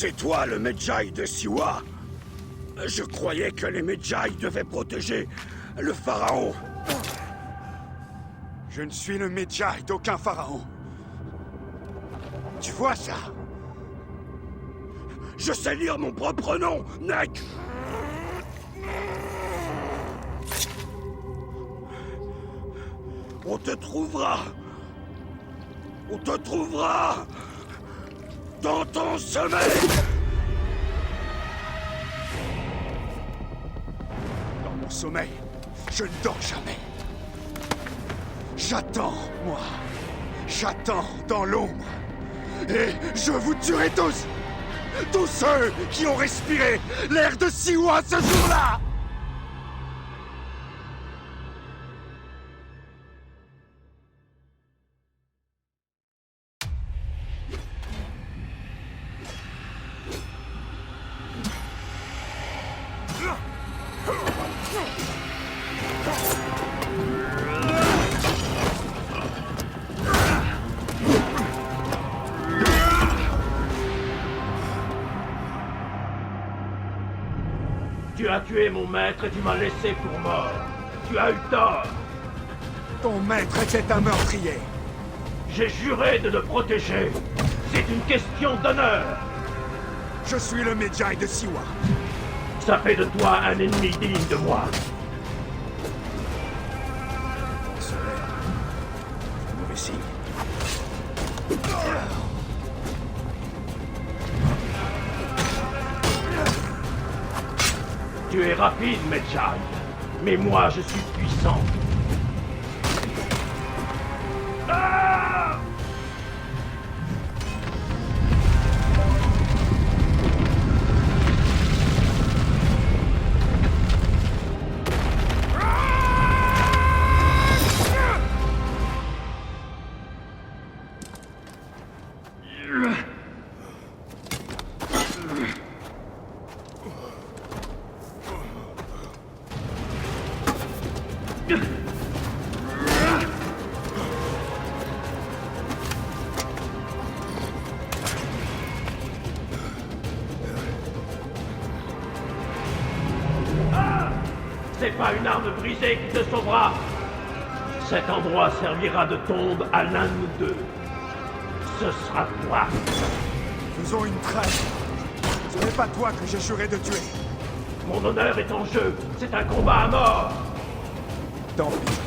C'est toi le Medjay de Siwa? Je croyais que les Medjay devaient protéger le pharaon. Je ne suis le Medjay d'aucun pharaon. Tu vois ça? Je sais lire mon propre nom, Nek! On te trouvera! On te trouvera! Dans ton sommeil! Dans mon sommeil, je ne dors jamais. J'attends, moi. J'attends dans l'ombre. Et je vous tuerai tous! Tous ceux qui ont respiré l'air de Siwa ce jour-là! Tu as tué mon maître et tu m'as laissé pour mort. Tu as eu tort. Ton maître était un meurtrier. J'ai juré de le protéger. C'est une question d'honneur. Je suis le Medjay de Siwa. Ça fait de toi un ennemi digne de moi. Solaire. Mauvais signe. Tu es rapide, Medjay. Mais moi, je suis puissant. Ah! C'est pas une arme brisée qui te sauvera. Cet endroit servira de tombe à l'un de nous deux. Ce sera toi. Faisons une trêve. Ce n'est pas toi que j'ai juré de tuer. Mon honneur est en jeu. C'est un combat à mort. Tant pis.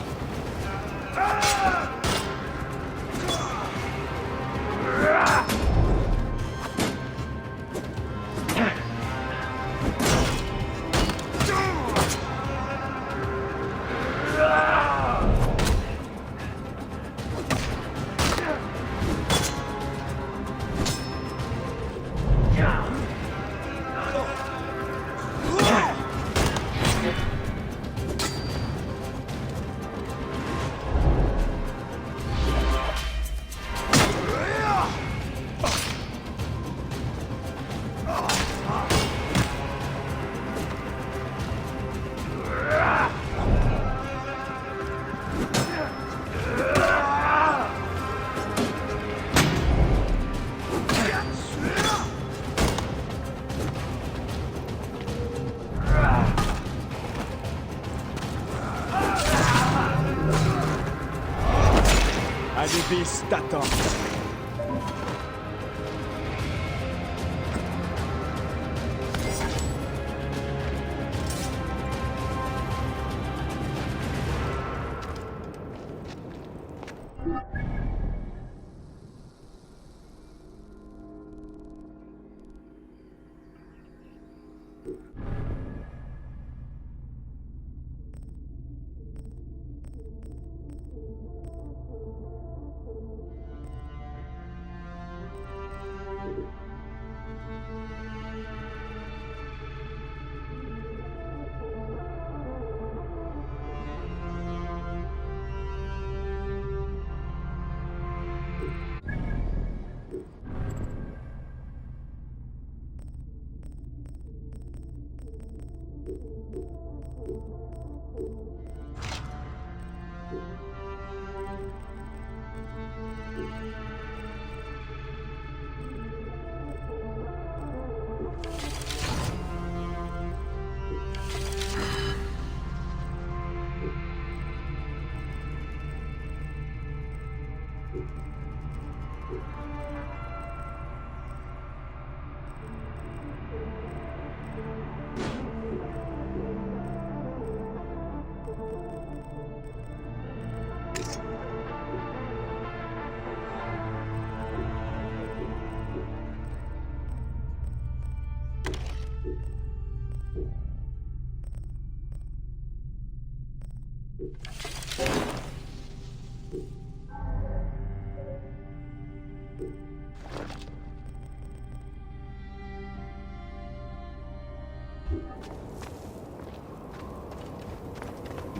Anubis t'attend.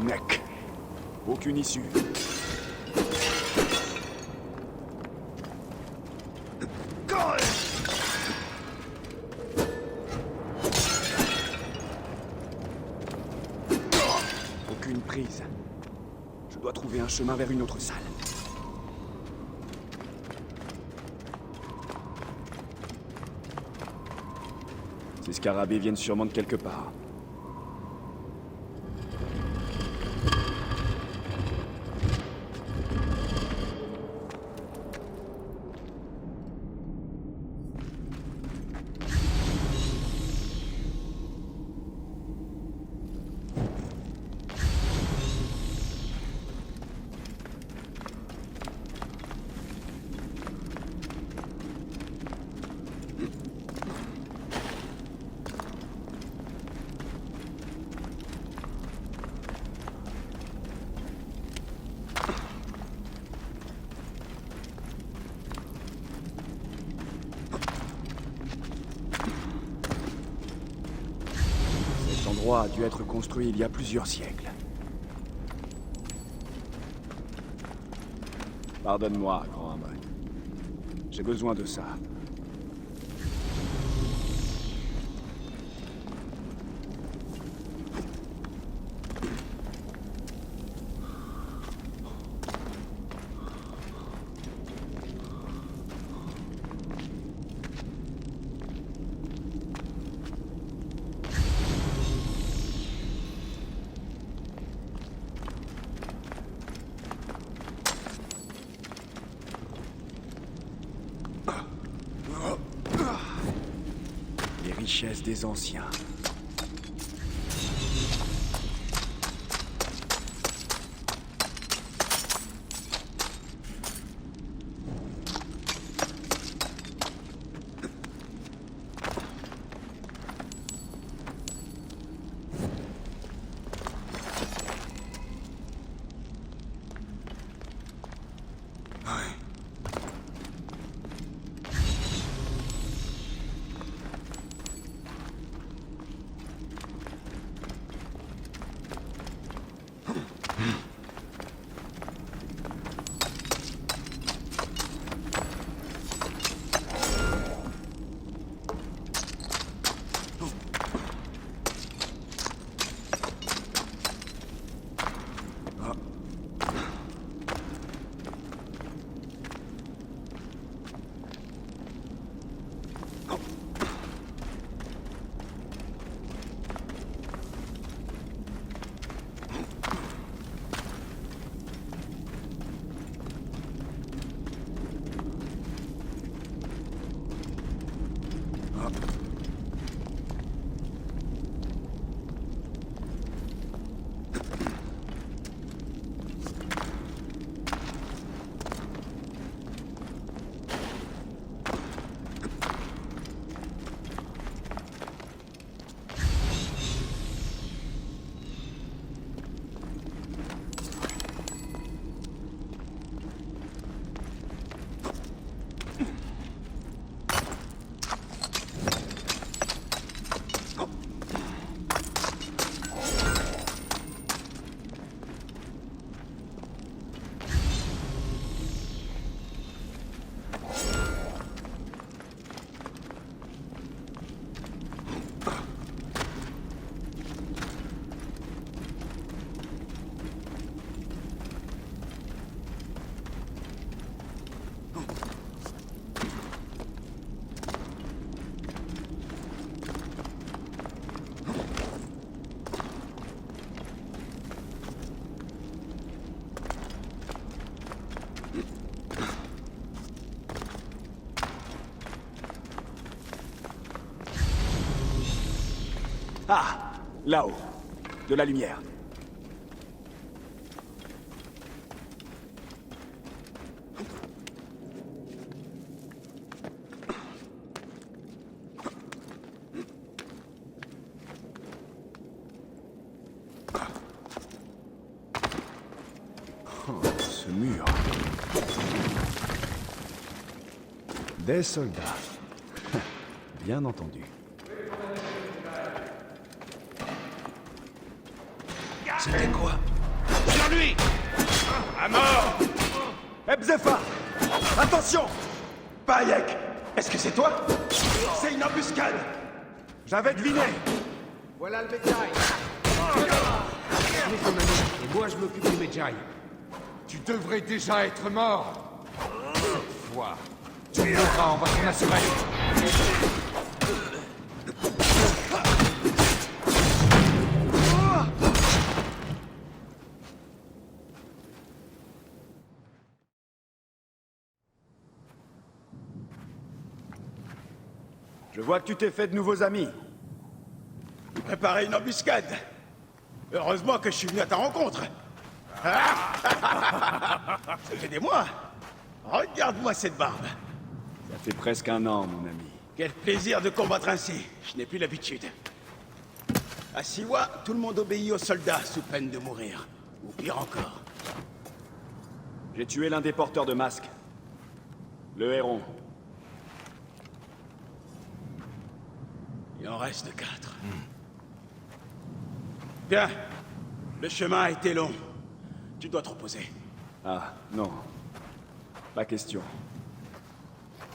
Mec. Aucune issue. Aucune prise. Je dois trouver un chemin vers une autre salle. Ces scarabées viennent sûrement de quelque part. Cet endroit a dû être construit il y a plusieurs siècles. Pardonne-moi, grand Amon. J'ai besoin de ça. Les richesses des anciens. Ah, là-haut. De la lumière. mur. Des soldats. Bien entendu. C'était quoi? Sur lui! À mort! Ebzefa! Attention! Bayek! Est-ce que c'est toi? C'est une embuscade! J'avais deviné! Voilà le bétail. Laisse ton ami, et moi je m'occupe du Medjay. Tu devrais déjà être mort! Cette fois, tu mourras, on va s'en assurer! Je vois que tu t'es fait de nouveaux amis. Tu préparais une embuscade! Heureusement que je suis venu à ta rencontre! Ça fait des mois! Regarde-moi cette barbe! Ça fait presque un an, mon ami. Quel plaisir de combattre ainsi! Je n'ai plus l'habitude. À Siwa, tout le monde obéit aux soldats sous peine de mourir. Ou pire encore. J'ai tué l'un des porteurs de masques. Le héron. Il en reste 4. Bien. Le chemin a été long. Tu dois te reposer. Ah, non. Pas question.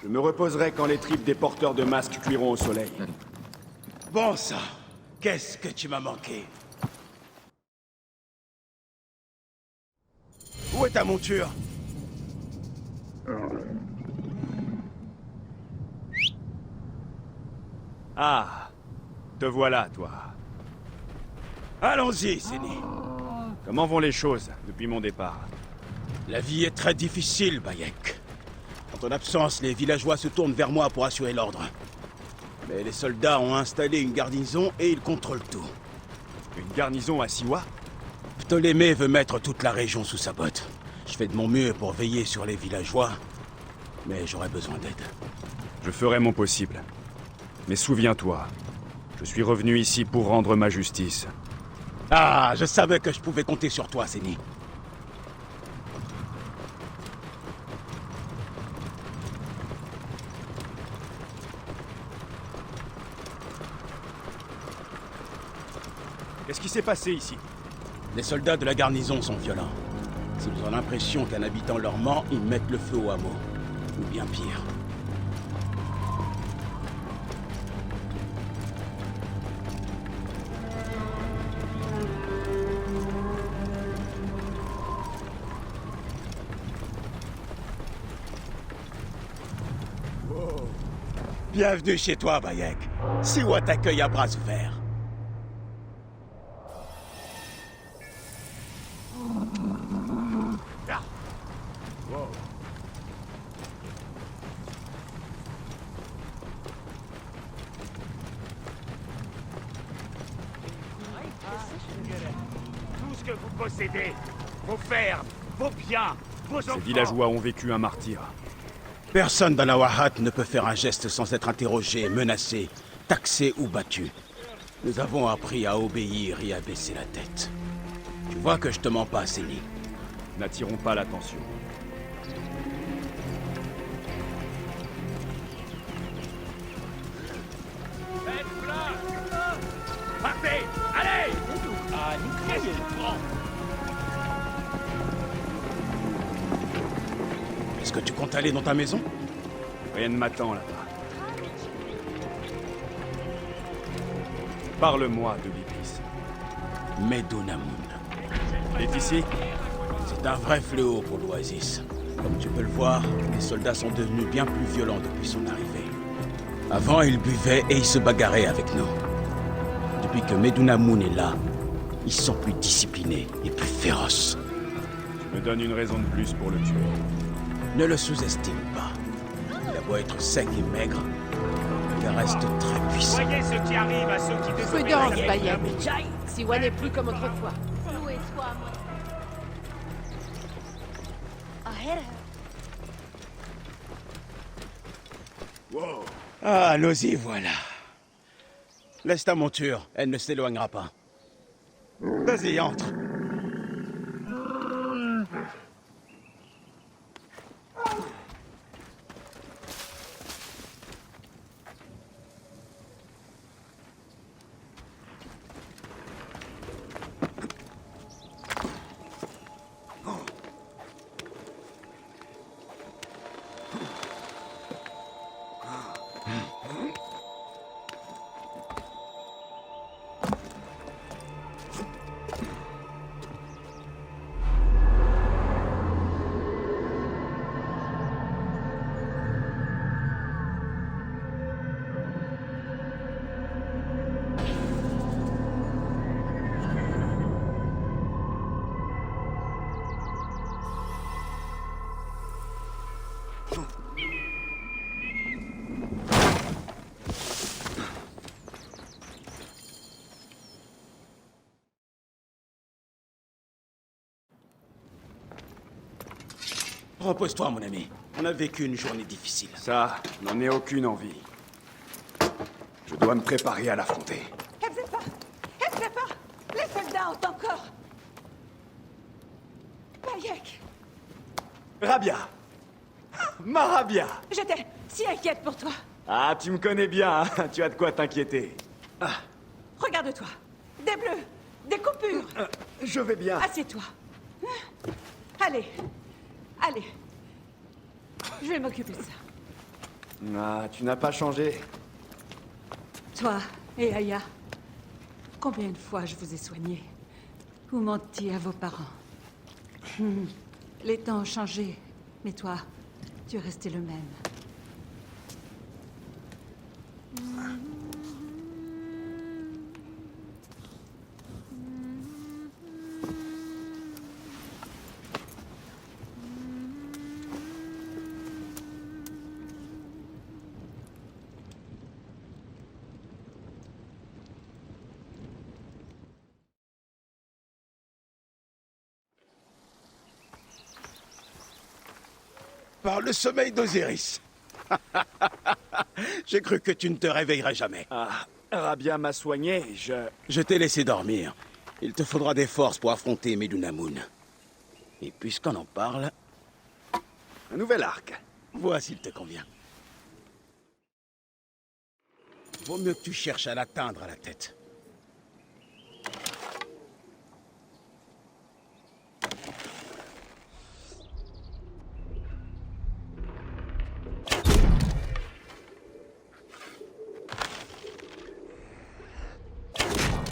Je me reposerai quand les tripes des porteurs de masques cuiront au soleil. Bon sang, qu'est-ce que tu m'as manqué? Où est ta monture? Ah, te voilà, toi. Allons-y, Séni. Comment vont les choses depuis mon départ? La vie est très difficile, Bayek. En ton absence, les villageois se tournent vers moi pour assurer l'ordre. Mais les soldats ont installé une garnison et ils contrôlent tout. Une garnison à Siwa? Ptolémée veut mettre toute la région sous sa botte. Je fais de mon mieux pour veiller sur les villageois, mais j'aurais besoin d'aide. Je ferai mon possible. Mais souviens-toi, je suis revenu ici pour rendre ma justice. Ah, je savais que je pouvais compter sur toi, Séni. Qu'est-ce qui s'est passé ici? Les soldats de la garnison sont violents. S'ils ont l'impression qu'un habitant leur ment, ils mettent le feu au hameau. Ou bien pire. Bienvenue chez toi, Bayek. Siwa t'accueille à bras ouverts. Tout ce que vous possédez, vos fermes, vos biens, vos enfants... Ces villageois ont vécu un martyr. Personne dans la Wahat ne peut faire un geste sans être interrogé, menacé, taxé ou battu. Nous avons appris à obéir et à baisser la tête. Tu vois que je te mens pas, Séni. N'attirons pas l'attention. Faites place! Partez! Allez! Ah, qu'est-ce que je prends? Est-ce que tu comptes aller dans ta maison? Rien ne m'attend là-bas. Parle-moi de l'Iblis. Medunamun. Elle est ici? C'est un vrai fléau pour l'Oasis. Comme tu peux le voir, les soldats sont devenus bien plus violents depuis son arrivée. Avant, ils buvaient et ils se bagarraient avec nous. Depuis que Medunamun est là, ils sont plus disciplinés et plus féroces. Tu me donnes une raison de plus pour le tuer. Ne le sous-estime pas. Il a beau être sec et maigre, il reste très puissant. Voyez ce qui arrive à ceux qui Prudence, désobéissent. Bayek. Siwa n'est plus comme autrefois. Loué soit moi. Ah, nous y voilà. Laisse ta monture, elle ne s'éloignera pas. Vas-y, entre. Repose-toi, mon ami. On a vécu une journée difficile. Ça, n'en ai aucune envie. Je dois me préparer à l'affronter. Hebzefa! Hebzefa! Les soldats ont encore... Bayek! Rabia! Ma Rabia! J'étais si inquiète pour toi. Ah, tu me connais bien, hein. Tu as de quoi t'inquiéter. Regarde-toi. Des bleus, des coupures. Je vais bien. Assieds-toi. Allez. Allez. Je vais m'occuper de ça. Ah, tu n'as pas changé. Toi et Aya, combien de fois je vous ai soigné ou menti à vos parents. Les temps ont changé, mais toi, tu es resté le même. Par le sommeil d'Osiris. J'ai cru que tu ne te réveillerais jamais. Ah, Rabia m'a soigné, Je t'ai laissé dormir. Il te faudra des forces pour affronter Medunamun. Et puisqu'on en parle, Un nouvel arc. vois s'il te convient. Vaut mieux que tu cherches à l'atteindre à la tête.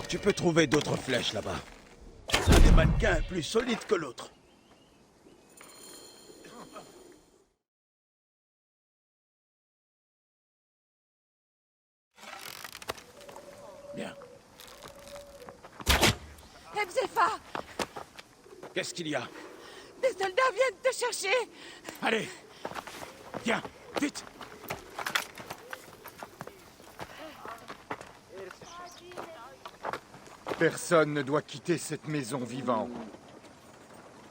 Tu peux trouver d'autres flèches là-bas. L'un des mannequins est plus solide que l'autre. Bien. Hebzefa! Qu'est-ce qu'il y a? Des soldats viennent te chercher! Allez! Viens, vite! Personne ne doit quitter cette maison vivant.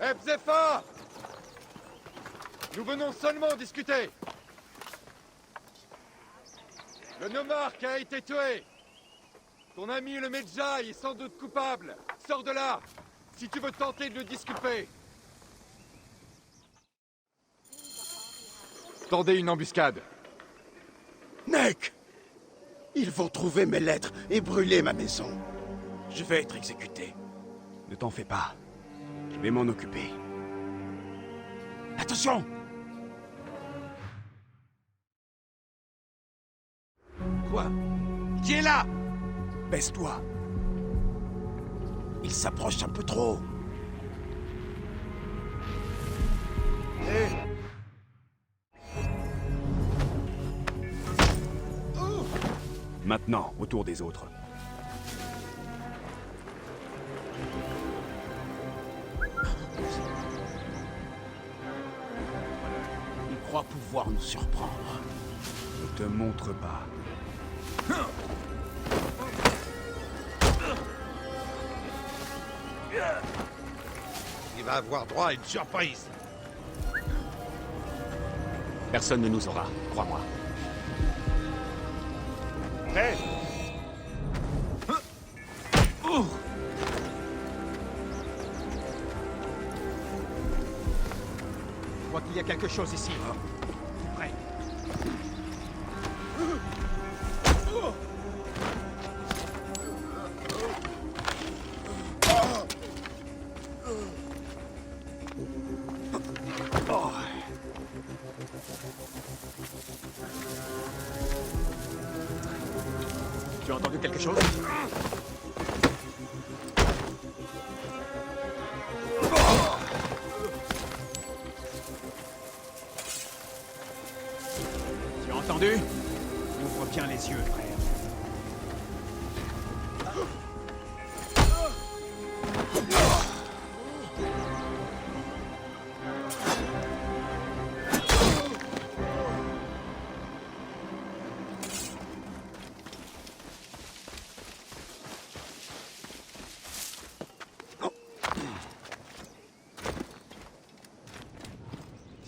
Hebzefa! Nous venons seulement discuter. Le nomarque a été tué. Ton ami le Medjay est sans doute coupable. Sors de là, si tu veux tenter de le disculper. Tendez une embuscade. Nek! Ils vont trouver mes lettres et brûler ma maison. Je vais être exécuté. Ne t'en fais pas. Je vais m'en occuper. Attention! Quoi? Qui est là? Baisse-toi. Il s'approche un peu trop. Maintenant, au tour des autres. Il croit pouvoir nous surprendre. Ne te montre pas. Il va avoir droit à une surprise. Personne ne nous aura, crois-moi. Prêt? Je vois qu'il y a quelque chose ici. Prêt? Tu as entendu quelque chose? Tu as entendu? Ouvre bien les yeux, frère.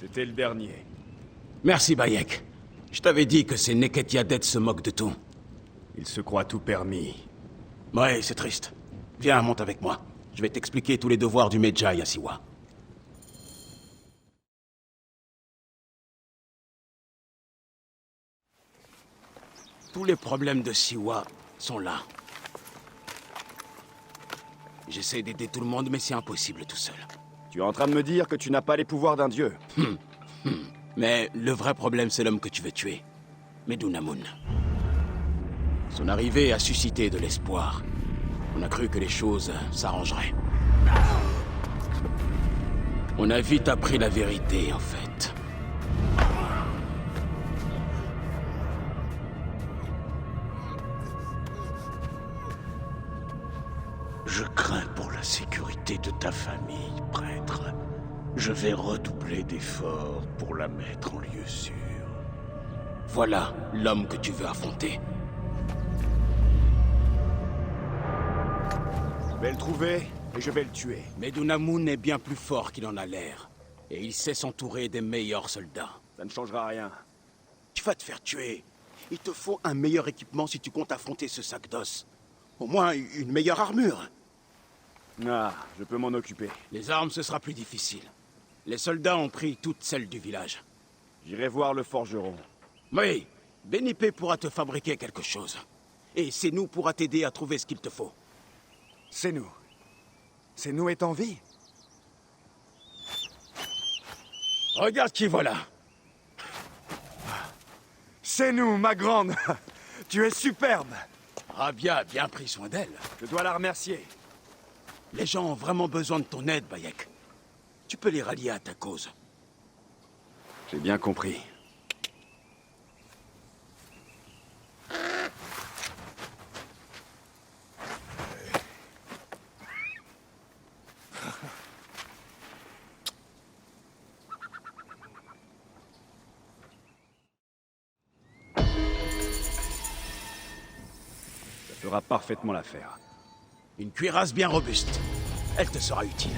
C'était le dernier. Merci, Bayek. Je t'avais dit que ces Neketiadet se moquent de tout. Il se croit tout permis. Ouais, c'est triste. Viens, monte avec moi. Je vais t'expliquer tous les devoirs du Medjay à Siwa. Tous les problèmes de Siwa sont là. J'essaie d'aider tout le monde, mais c'est impossible tout seul. Tu es en train de me dire que tu n'as pas les pouvoirs d'un dieu. Mais le vrai problème, c'est l'homme que tu veux tuer. Medunamun. Son arrivée a suscité de l'espoir. On a cru que les choses s'arrangeraient. On a vite appris la vérité, en fait. Je crains pour la sécurité de ta famille, prêtre. Je vais redoubler d'efforts pour la mettre en lieu sûr. Voilà l'homme que tu veux affronter. Je vais le trouver et je vais le tuer. Medunamun est bien plus fort qu'il en a l'air. Et il sait s'entourer des meilleurs soldats. Ça ne changera rien. Tu vas te faire tuer. Il te faut un meilleur équipement si tu comptes affronter ce sac d'os. Au moins une meilleure armure. Ah, je peux m'en occuper. Les armes, ce sera plus difficile. Les soldats ont pris toutes celles du village. J'irai voir le forgeron. Oui, Benipé pourra te fabriquer quelque chose. Et Senu pourra t'aider à trouver ce qu'il te faut. C'est nous. C'est nous est en vie. Regarde qui voilà. C'est nous, ma grande. Tu es superbe. Rabia a bien pris soin d'elle. Je dois la remercier. Les gens ont vraiment besoin de ton aide, Bayek. Tu peux les rallier à ta cause. J'ai bien compris. Ça fera parfaitement l'affaire. Une cuirasse bien robuste. Elle te sera utile.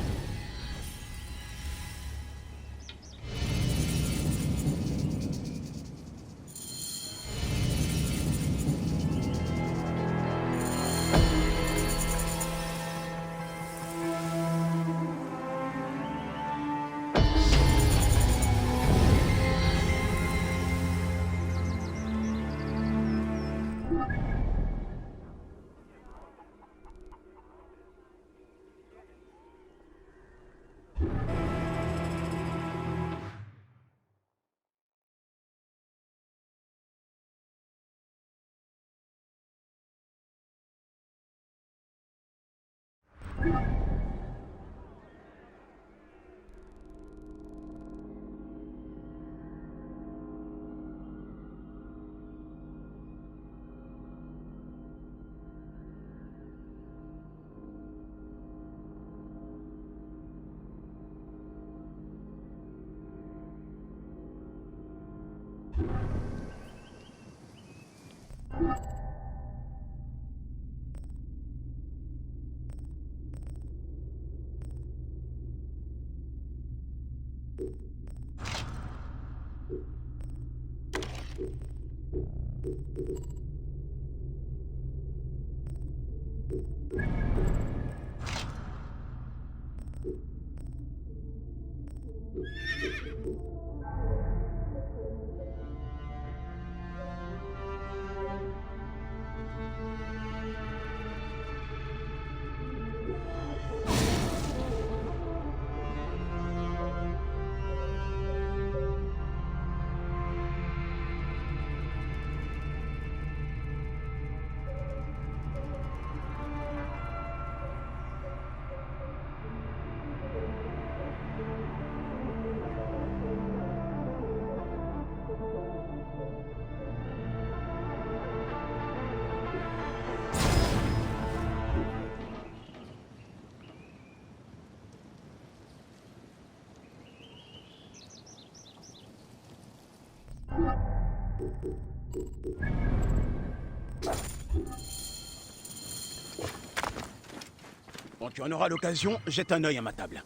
Quand tu en auras l'occasion, jette un œil à ma table.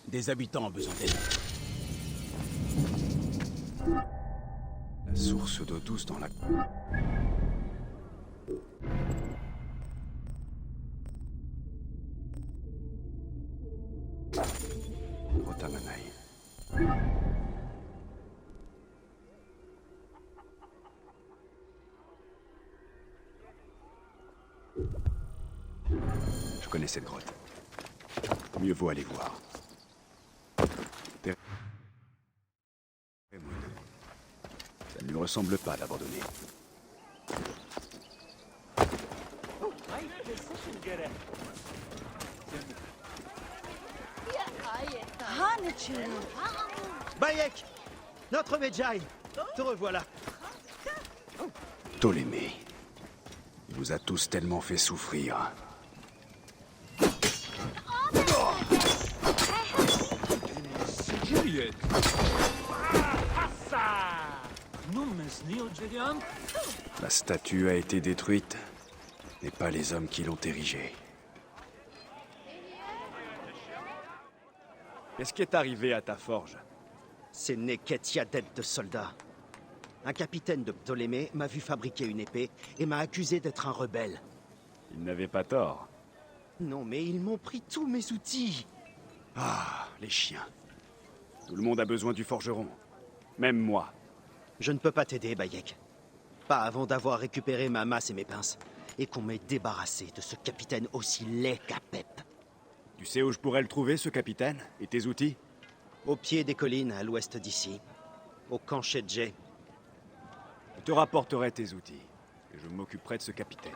Des habitants ont besoin d'aide. source d'eau douce dans la... Otamanai. Je connais cette grotte. Mieux vaut aller voir. Ça ne lui ressemble pas d'abandonner. Bayek! Notre Medjay! Te revoilà! Ptolémée. Il vous a tous tellement fait souffrir. La statue a été détruite, mais pas les hommes qui l'ont érigée. Qu'est-ce qui est arrivé à ta forge? Ces Neketiadettes de soldats. Un capitaine de Ptolémée m'a vu fabriquer une épée et m'a accusé d'être un rebelle. Il n'avait pas tort. Non, mais ils m'ont pris tous mes outils. Ah, les chiens. Tout le monde a besoin du forgeron. Même moi. Je ne peux pas t'aider, Bayek. Pas avant d'avoir récupéré ma masse et mes pinces. Et qu'on m'ait débarrassé de ce capitaine aussi laid qu'Apep. Tu sais où je pourrais le trouver, ce capitaine? Et tes outils? Au pied des collines, à l'ouest d'ici. Au camp Shedjay. Je te rapporterai tes outils. Et je m'occuperai de ce capitaine.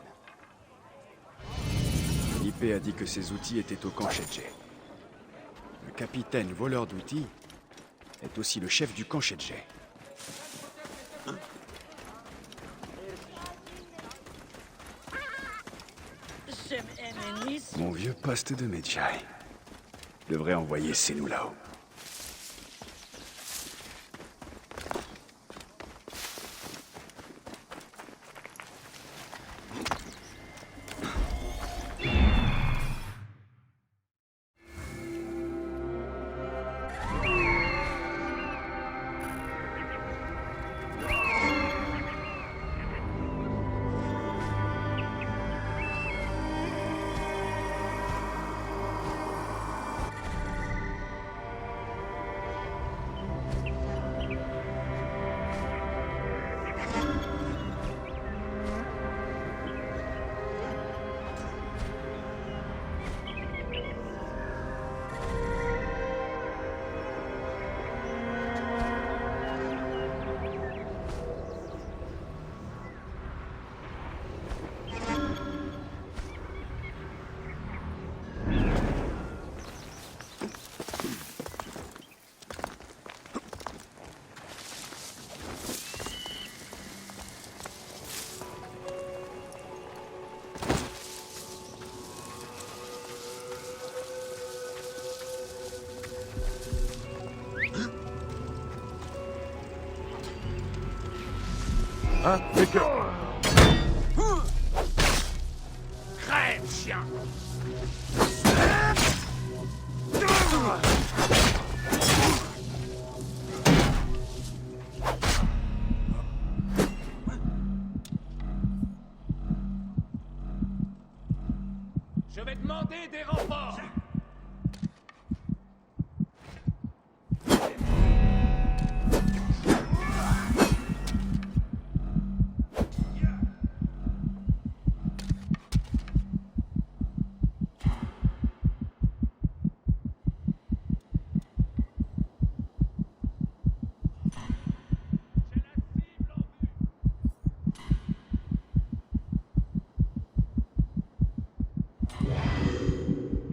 Felipe a dit que ses outils étaient au camp Shedjay. Le capitaine voleur d'outils est aussi le chef du camp Shedjay. Mon vieux poste de Medjay devrait envoyer Senu là-haut. Hein? Mais que... Crève, chien! Je vais demander des renforts!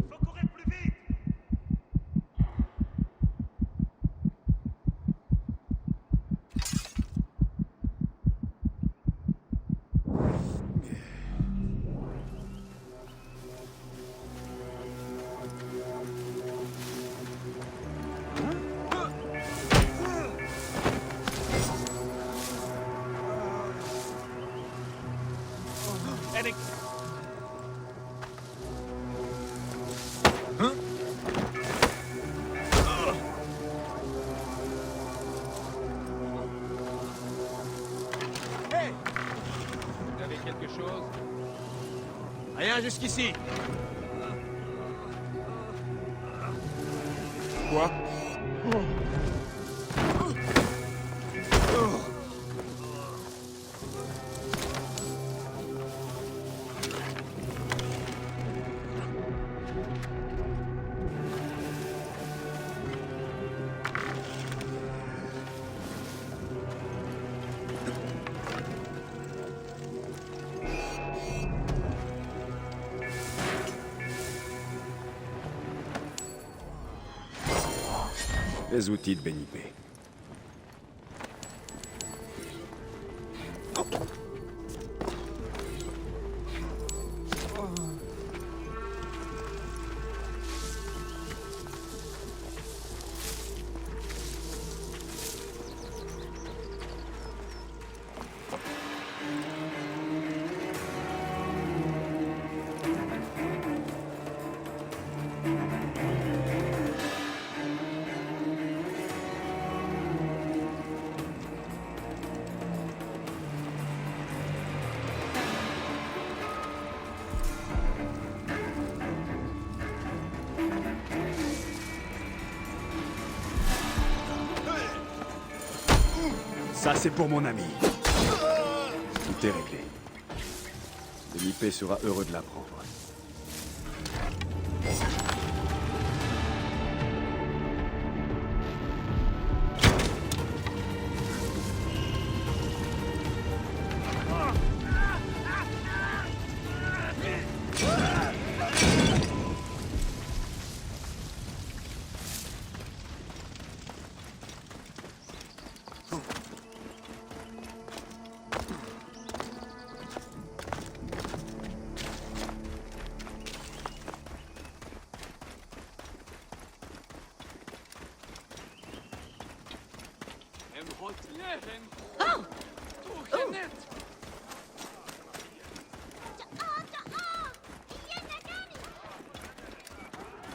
Faut courir Rien jusqu'ici. Quoi? Les outils de Benipé. Ça, c'est pour mon ami. Tout est réglé. Benipé sera heureux de l'apprendre.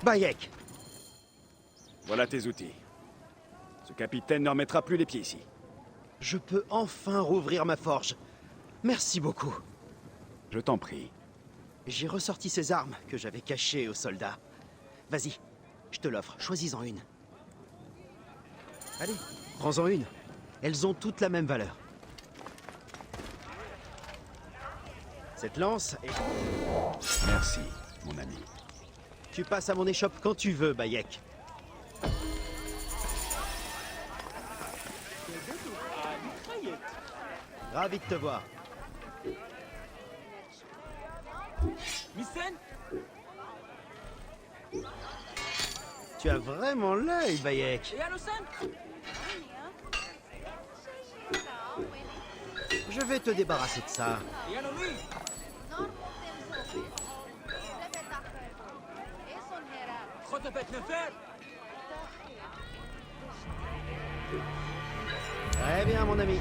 Bayek! Voilà tes outils. Ce capitaine ne remettra plus les pieds ici. Je peux enfin rouvrir ma forge. Merci beaucoup. Je t'en prie. J'ai ressorti ces armes que j'avais cachées aux soldats. Vas-y, je te l'offre. Choisis-en une. Allez, prends-en une. Elles ont toutes la même valeur. Cette lance est... Merci, mon ami. Tu passes à mon échoppe quand tu veux, Bayek. Ravi de te voir. Tu as vraiment l'œil, Bayek. Je vais te débarrasser de ça. Très bien, mon ami.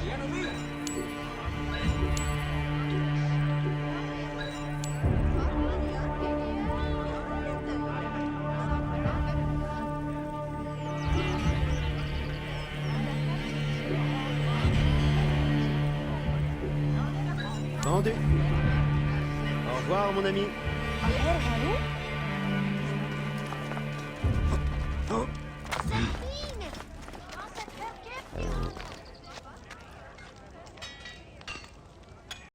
Vendu. Au revoir, mon ami. ساعديني! راسك هركب!